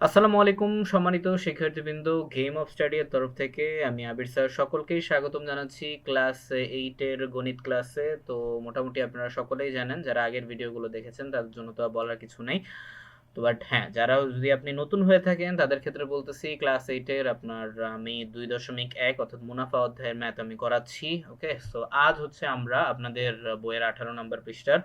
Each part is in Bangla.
আসসালামু আলাইকুম সম্মানিত শিক্ষার্থীবৃন্দ, গেম অফ স্টাডি এর তরফ থেকে আমি আবির স্যার সকলকেই স্বাগতম জানাচ্ছি ক্লাস 8 এর গণিত ক্লাসে। তো মোটামুটি আপনারা সকলেই জানেন, যারা আগের ভিডিওগুলো দেখেছেন তাদের জন্য তো আর বলার কিছু নেই। তো বাট হ্যাঁ, যারা যদি আপনি নতুন হয়ে থাকেন তাদের ক্ষেত্রে বলতেছি, ক্লাস 8 এর আপনার আমি 2.1 অর্থাৎ মুনাফা অধ্যায়ের ম্যাথ আমি করাচ্ছি। ওকে, সো আজ হচ্ছে আমরা আপনাদের বইয়ের 18 নম্বর পৃষ্ঠার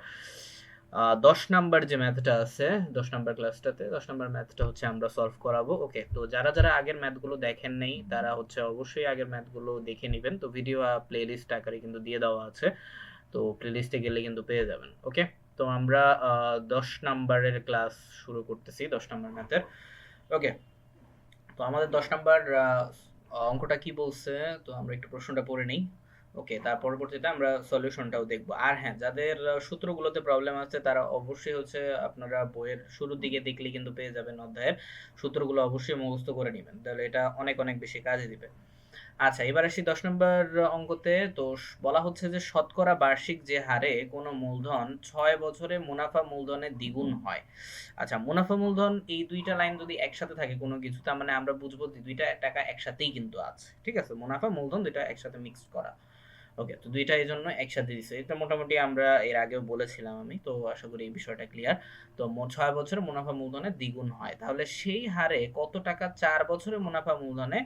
10 নাম্বার যে ম্যাথটা আছে, 10 নাম্বার ক্লাসটাতে 10 নাম্বার ম্যাথটা হচ্ছে আমরা সলভ করাবো। ওকে, তো যারা যারা আগের ম্যাথগুলো দেখেন নেই তারা হচ্ছে অবশ্যই আগের ম্যাথগুলো দেখে নেবেন। তো ভিডিও প্লে লিস্ট আকারে কিন্তু দিয়ে দেওয়া আছে, তো প্লে লিস্টে গেলে কিন্তু পেয়ে যাবেন। ওকে, তো আমরা 10 নাম্বারের ক্লাস শুরু করতেছি, 10 নাম্বার ম্যাথের। ওকে, তো আমাদের 10 নাম্বার অঙ্কটা কি বলছে, তো আমরা একটু প্রশ্নটা পড়ে নিই। ওকে, তার পরবর্তীতে আমরা সলিউশনটাও দেখব। আর হ্যাঁ, যাদের সূত্রগুলোতে প্রবলেম আছে তারা অবশ্যই হচ্ছে আপনারা বইয়ের শুরুর দিকে দেখলে কিন্তু পেয়ে যাবেন অধ্যায়ের সূত্রগুলো, অবশ্যই মুখস্থ করে নেবেন, তাহলে এটা অনেক অনেক বেশি কাজে দিবে। আচ্ছা, এবার আসি 10 নম্বর অঙ্কতে। তো বলা হচ্ছে যে শতকরা বার্ষিক যে হারে কোনো মূলধন 6 বছরে মুনাফা মূলধনের দ্বিগুণ হয়। আচ্ছা, মুনাফা মূলধন এই দুইটা লাইন যদি একসাথে থাকে কোনো কিছু, তার মানে আমরা বুঝবো যে দুইটা টাকা একসাথেই কিন্তু আছে। ঠিক আছে, মুনাফা মূলধন দুইটা একসাথে মিক্স করা। ওকে, তো দুইটা এই জন্য একসাথে দিছে, এটা মোটামুটি আমরা এর আগেও বলেছিলাম আমি, তো আশা করি এই বিষয়টা ক্লিয়ার। তো 6 বছরে মুনাফা মূলধনের দ্বিগুণ হয়, তাহলে সেই হারে কত টাকা 4 বছরে মুনাফা মূলধনে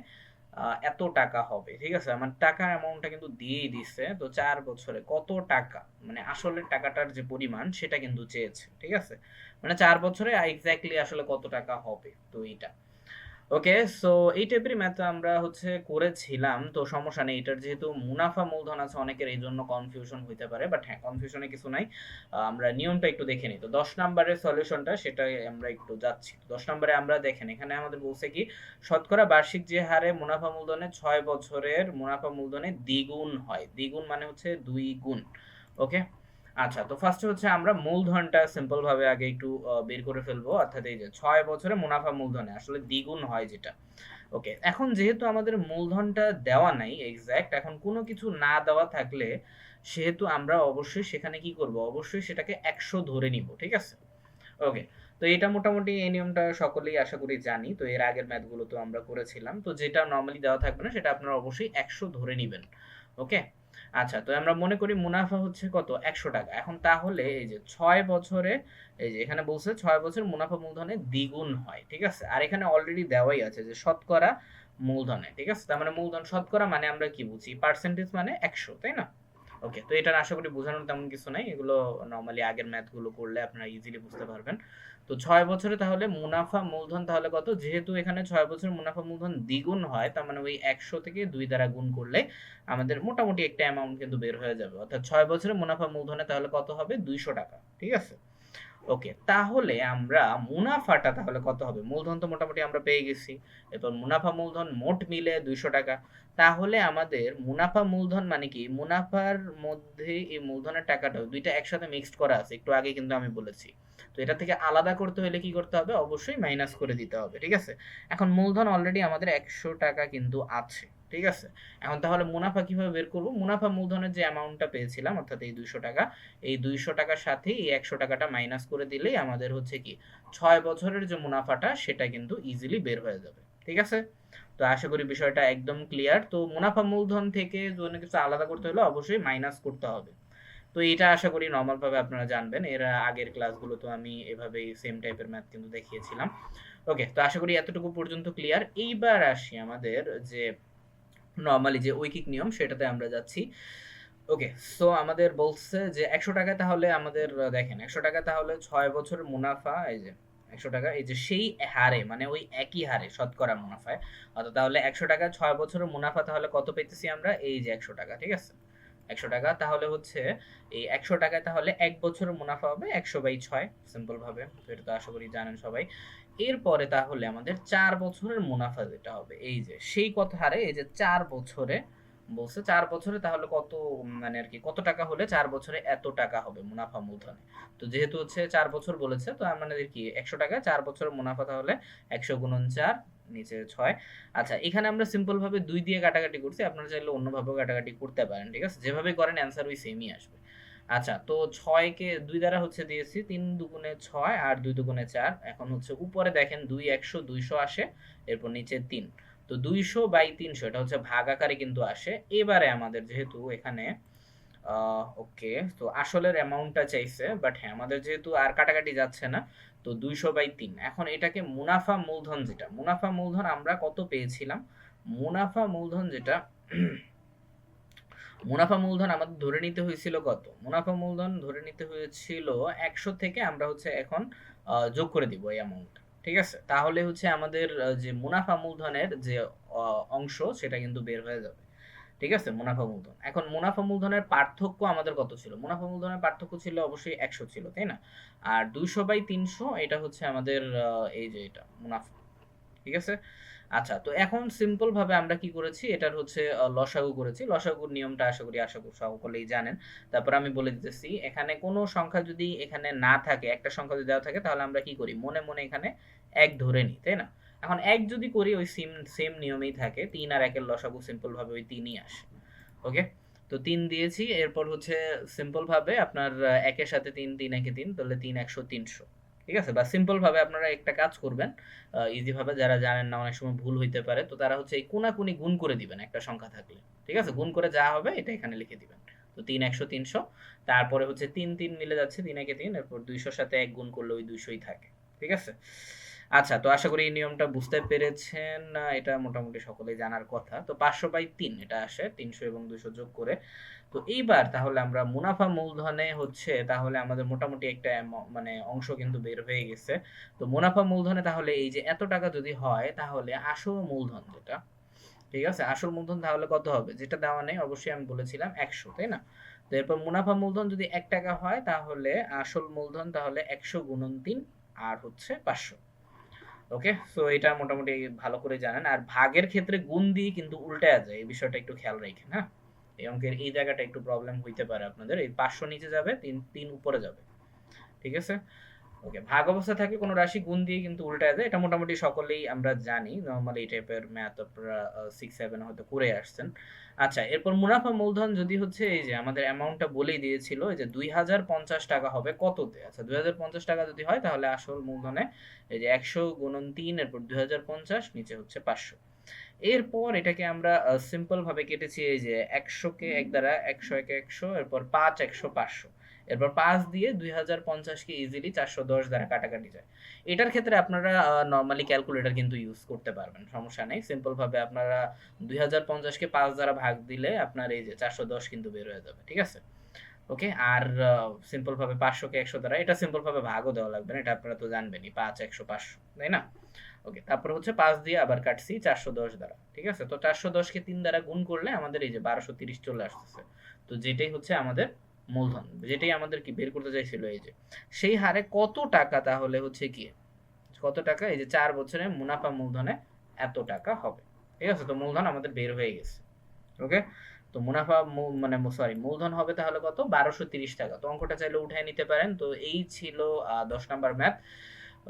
এত টাকা হবে। ঠিক আছে, আমার টাকার অ্যামাউন্টটা কিন্তু দিয়েই দিচ্ছে। তো 4 বছরে কত টাকা, মানে আসলে টাকাটার যে পরিমাণ সেটা কিন্তু চেয়েছে। ঠিক আছে, মানে 4 বছরে এক্স্যাক্টলি আসলে কত টাকা হবে, তো এইটা। ওকে, সো এই টাইপের ম্যাথ আমরা হচ্ছে করেছিলাম, তো সমস্যা নেই। এটার যেহেতু মুনাফা মূলধন আছে অনেকের, এই জন্য কনফিউশন হইতে পারে, বাট হ্যাঁ, কনফিউশনে কিছু নাই। আমরা নিয়মটা একটু দেখে নিই। তো 10 নাম্বারের সলিউশনটা সেটাই আমরা একটু যাচ্ছি। 10 নাম্বারে আমরা দেখেন, এখানে আমাদের বলছে কি, শতকরা বার্ষিক যে হারে মুনাফা মূলধনে 6 বছরের মুনাফা মূলধনে দ্বিগুণ হয়, দ্বিগুণ মানে হচ্ছে 2 গুণ। ওকে, আচ্ছা, তো ফার্স্টে হচ্ছে আমরা মূলধনটা সিম্পল ভাবে আগে একটু বের করে ফেলবো, অর্থাৎ এই যে 6 বছরে মুনাফা মূলধনে আসলে দ্বিগুণ হয় যেটা। ওকে, এখন যেহেতু আমাদের মূলধনটা দেওয়া নাই এক্সাক্ট, এখন কোনো কিছু না দেওয়া থাকলে সেহেতু আমরা অবশ্যই সেখানে কি করব, অবশ্যই সেটাকে 100 ধরে নিব। ঠিক আছে, ওকে। তো এটা মোটামুটি এই নিয়মটা সকলেই আশা করি জানি, তো এর আগের ম্যাথগুলো তো আমরা করেছিলাম। তো যেটা নরমালি দেওয়া থাকবে না সেটা আপনারা অবশ্যই 100 ধরে নিবেন। ওকে, আচ্ছা, তো আমরা মনে করি মুনাফা হচ্ছে কত, 100 টাকা। এখন তাহলে এই যে 6 বছরে, এই যে এখানে বলছে 6 বছর মুনাফা মূলধনে দ্বিগুণ হয়। ঠিক আছে, আর এখানে অলরেডি দেওয়াই আছে যে শতকরা মূলধনে। ঠিক আছে, তার মানে মূলধন শতকরা মানে আমরা কি বুঝি, পার্সেন্টেজ মানে 100, তাই না? ওকে, তো এটা আশা করি বোঝানোর তেমন কিছু নাই, এগুলো নরমালি আগের ম্যাথ গুলো করলে আপনারা ইজিলি বুঝতে পারবেন। তো 6 বছরে তাহলে মুনাফা মূলধন তাহলে কত, যেহেতু এখানে 6 বছর মুনাফা মূলধন দ্বিগুণ হয়, তার মানে ওই 100 থেকে 2 দ্বারা গুণ করলে আমাদের মোটামুটি একটা অ্যামাউন্ট কিন্তু বের হয়ে যাবে, অর্থাৎ 6 বছরে মুনাফা মূলধনে তাহলে কত হবে, 200 টাকা। ঠিক আছে, ওকে, তাহলে আমরা মুনাফাটা তাহলে কত হবে, মূলধন তো মোটামুটি আমরা পেয়ে গেছি, এরপর মুনাফা মূলধন মোট মিলে 200 টাকা। তাহলে আমাদের মুনাফা মূলধন মানে কি, মুনাফার মধ্যে এই মূলধনের টাকাটা দুইটা একসাথে মিক্সড করা আছে, একটু আগে কিন্তু আমি বলেছি। তো এটা থেকে আলাদা করতে হলে কি করতে হবে, অবশ্যই মাইনাস করে দিতে হবে। ঠিক আছে, এখন মূলধন অলরেডি আমাদের 100 টাকা কিন্তু আছে। ঠিক আছে, এখন তাহলে মুনাফা কিভাবে বের করব, মুনাফা মূলধনের যে অ্যামাউন্টটা পেয়েছিলাম অর্থাৎ এই 200 টাকা, এই 200 টাকার সাথে এই 100 টাকাটা মাইনাস করে দিলেই আমাদের হচ্ছে কি 6 বছরের যে মুনাফাটা সেটা কিন্তু ইজিলি বের হয়ে যাবে। ঠিক আছে, তো আশা করি বিষয়টা একদম ক্লিয়ার। তো মুনাফা মূলধন থেকে যদি কিছু আলাদা করতে হলে অবশ্যই মাইনাস করতে হবে। তো এটা আশা করি নর্মাল ভাবে আপনারা জানবেন, এর আগের ক্লাসগুলো তো আমি এভাবেই সেম টাইপের ম্যাথ কিন্তু দেখিয়েছিলাম। ওকে, তো আশা করি এতটুকু পর্যন্ত ক্লিয়ার। এইবার আসি আমাদের যে নর্মালি যে ঐকিক নিয়ম সেটাতে আমরা যাচ্ছি। ওকে, সো আমাদের বলছে যে 100 টাকা, তাহলে আমাদের দেখেন 100 টাকা তাহলে 6 বছর মুনাফা, এই যে 100 টাকা, এই যে সেই হারে মানে ওই একই হারে শতকরা মুনাফায়, অর্থাৎ তাহলে 100 টাকা 6 বছরের মুনাফা তাহলে কত পেতেছি আমরা, এই যে 100 টাকা। ঠিক আছে, 100 টাকা তাহলে হচ্ছে এই 100 টাকায় তাহলে 1 বছরের মুনাফা হবে 100/6, সিম্পল ভাবে। তো এটা তো আশা করি জানেন সবাই। এরপরে তাহলে আমাদের 4 বছরের মুনাফা যেটা হবে, এই যে সেই কত হারে, এই যে 4 বছরে বলছে 4 বছরে তাহলে কত, মানে আর কি কত টাকা হলে 4 বছরে এত টাকা হবে মুনাফা মূলধনে। তো যেহেতু হচ্ছে 4 বছর বলেছে, তো আমাদের কি 100 টাকা 4 বছরের মুনাফা তাহলে 100 × 4 নিচে 6। আচ্ছা, এখানে আমরা সিম্পল ভাবে 2 দিয়ে কাটাকাটি করছি, আপনারা চাইলে অন্যভাবেও কাটাকাটি করতে পারেন। ঠিক আছে, যেভাবে করেন অ্যান্সার ওই সেমই আসবে। আচ্ছা, তো 6 কে 2 দ্বারা হচ্ছে দিয়েছি 3 দুগুণে 6 আর 2 দুগুণে 4। এখন হচ্ছে উপরে দেখেন 2 100 200 আসে, এরপর নিচে 3। তো 200/300 এটা হচ্ছে ভাগ আকারে কিন্তু আসে। এবারে আমাদের যেহেতু এখানে ওকে, তো আসলের অ্যামাউন্টটা চাইছে, বাট হ্যাঁ আমাদের যেহেতু আর কাটাকাটি যাচ্ছে না, তো 200/3। এখন এটাকে মুনাফা মূলধন, যেটা মুনাফা মূলধন আমরা কত পেয়েছিলাম, মুনাফা মূলধন যেটা মুনাফা মূলধন আমাদের ধরে নিতে হয়েছিল কত, মুনাফা মূলধন ধরে নিতে হয়েছিল 100 থেকে আমরা হচ্ছে এখন যোগ করে দিব এই অ্যামাউন্ট। ঠিক আছে, তাহলে হচ্ছে আমাদের যে মুনাফা মূলধনের যে অংশ সেটা কিন্তু বের হয়ে যাবে। ঠিক আছে, মুনাফা মূলধন। এখন মুনাফা মূলধনের পার্থক্য আমাদের কত ছিল, মুনাফা মূলধনের পার্থক্য ছিল অবশ্যই 100 ছিল, তাই না? আর 200/300 এটা হচ্ছে আমাদের এই যে এটা মুনাফা। ঠিক আছে, আচ্ছা, তো এখন সিম্পল ভাবে আমরা কি করেছি, এটার হচ্ছে লসাগু করেছি। লসাগুর নিয়মটা আশা করি সকলেই জানেন। তারপর আমি বলে দিতেছি, এখানে কোনো সংখ্যা যদি এখানে না থাকে, একটা সংখ্যা যদি দেওয়া থাকে, তাহলে আমরা কি করি, মনে মনে এখানে 1 ধরে নিই, তাই না? এখন 1 যদি করি ওই সেম সেম নিয়মেই থাকে, 3 আর 1 এর লসাগু সিম্পল ভাবে ওই 3ই আসে। ওকে, তো 3 দিয়েছি, এরপর হচ্ছে সিম্পল ভাবে আপনার 1 এর সাথে 3, 3 1 এ 3, তাহলে 3 100 300। ঠিক আছে, বা সিম্পল ভাবে আপনারা একটা কাজ করবেন, ইজি ভাবে, যারা জানেন না অনেক সময় ভুল হইতে পারে, তো তারা হচ্ছে এই কোনাকুনি গুণ করে দিবেন একটা সংখ্যা থাকলে। ঠিক আছে, গুণ করে যা হবে এটা এখানে লিখে দিবেন। তো 3 100 300, তারপরে হচ্ছে 3 3 মিলে যাচ্ছে, 3 1 এ 3, এরপর 200 সাথে 1 গুণ করলে ওই 200ই থাকে। ঠিক আছে, আচ্ছা, তো আশা করি এই নিয়মটা বুঝতে পেরেছেন। এটা মোটামুটি সকলেই জানার কথা। তো 500/3 এটা আসে 300 এবং 200 যোগ করে। তো এইবার তাহলে আমরা মুনাফা মূলধনে হচ্ছে তাহলে আমাদের মোটামুটি একটা মানে অংশ কিন্তু বের হয়ে গেছে। তো মুনাফা মূলধনে তাহলে এই যে এত টাকা যদি হয়, তাহলে আসল মূলধন যেটা, ঠিক আছে, আসল মূলধন তাহলে কত হবে, যেটা দেওয়া নেই অবশ্যই আমি বলেছিলাম 100, তাই না? তো এরপর মুনাফা মূলধন যদি 1 টাকা হয়, তাহলে আসল মূলধন তাহলে 100 গুণন 3 আর হচ্ছে 500। ওকে, সো এটা মোটামুটি ভালো করে জানেন। আর ভাগের ক্ষেত্রে গুণ দিয়ে কিন্তু উল্টায়া যায়, এই বিষয়টা একটু খেয়াল রাখেন। হ্যাঁ, এই অঙ্কের এই জায়গাটা একটু প্রবলেম হইতে পারে আপনাদের। এই 500 নিচে যাবে, 3 3 উপরে যাবে। ঠিক আছে, ওকে, ভাগ অবস্থা থাকলে কোনো রাশি গুণ দিয়ে কিন্তু উল্টায় যায়, এটা মোটামুটি সকলেই আমরা জানি। নরমালি এই টাইপের ম্যাথ আপনারা 6 7 হয়তো করে আসছেন। আচ্ছা, এরপর মুনাফা মূলধন যদি হচ্ছে এই যে আমাদের অ্যামাউন্টটা বলেই দিয়েছিল, এই যে 2050 টাকা হবে কততে। আচ্ছা, 2050 টাকা যদি হয়, তাহলে আসল মূলধনে এই যে 100 গুণন 3, এরপর 2050, নিচে হচ্ছে 500। এরপর এটাকে আমরা সিম্পল ভাবে কেটেছি, এই যে 100 কে 1 দ্বারা, 100 একে 100, এরপর 5 100 500, এরপর 5 দিয়ে 2050 কে ইজিলি 410 দ্বারা কাটাকাটি যায়। এটার ক্ষেত্রে আপনারা নরমালি ক্যালকুলেটর কিন্তু ইউজ করতে পারবেন, সমস্যা নেই। সিম্পল ভাবে আপনারা 2050 কে 5 দ্বারা ভাগ দিলে আপনার এই যে 410 কিন্তু বের হয়ে যাবে। ঠিক আছে, ওকে। আর সিম্পল ভাবে 500 কে 100 দ্বারা, এটা সিম্পল ভাবে ভাগও দেওয়া লাগবে না, এটা আপনারা তো জানবেনই, 5 100 500, তাই না? ওকে, তারপর হচ্ছে 5 দিয়ে আবার কাটছি 410 দ্বারা। ঠিক আছে, তো 410 কে 3 দ্বারা গুণ করলে আমাদের এই যে 1230 চলে আসতেছে। তো যেটাই হচ্ছে আমাদের মূলধন, যেটাই আমাদের কি বের করতে চাইছিল, এই যে সেই হারে কত টাকা তাহলে হচ্ছে কি, কত টাকা, এই যে 4 বছরে মুনাফা মূলধনে এত টাকা হবে। ঠিক আছে, তো মূলধন আমাদের বের হয়ে গেছে। ওকে, তো মুনাফা মানে সরি মূলধন হবে তাহলে কত, 1230 টাকা। তো অঙ্কটা চাইলে উঠায় নিতে পারেন। তো এই ছিল 10 নাম্বার ম্যাথ।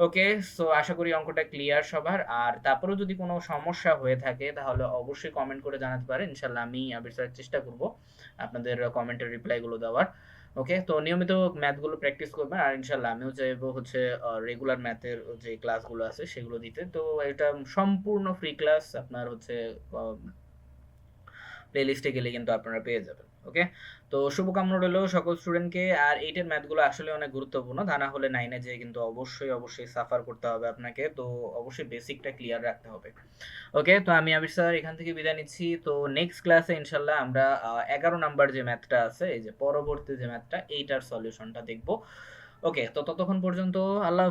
ওকে, সো আশা করি অঙ্কটা ক্লিয়ার সবার। আর তারপরেও যদি কোনো সমস্যা হয়ে থাকে, তাহলে অবশ্যই কমেন্ট করে জানাতে পারেন। ইনশাল্লাহ আমি আবির স্যার চেষ্টা করব আপনাদের কমেন্টের রিপ্লাইগুলো দেওয়ার। ওকে, তো নিয়মিত ম্যাথগুলো প্র্যাকটিস করবেন, আর ইনশাল্লাহ আমিও চাইবো হচ্ছে রেগুলার ম্যাথের যে ক্লাসগুলো আছে সেগুলো দিতে। তো এটা সম্পূর্ণ ফ্রি ক্লাস, আপনার হচ্ছে প্লেলিস্টে গেলে কিন্তু আপনারা পেয়ে যাবেন। ওকে, তো শুভকামনা রইল সকল স্টুডেন্টকে। আর এইটের ম্যাথগুলো আসলে অনেক গুরুত্বপূর্ণ, তা না হলে 9-এ যেয়ে কিন্তু অবশ্যই অবশ্যই সাফার করতে হবে আপনাকে। তো অবশ্যই বেসিকটা ক্লিয়ার রাখতে হবে। ওকে, তো আমি আবির স্যার এখান থেকে বিদায় নিচ্ছি। তো নেক্সট ক্লাসে ইনশাল্লাহ আমরা 11 নাম্বার যে ম্যাথটা আছে, এই যে পরবর্তী যে ম্যাথটা, এইটার সলিউশনটা দেখব। ওকে, তো ততক্ষণ পর্যন্ত আল্লাহ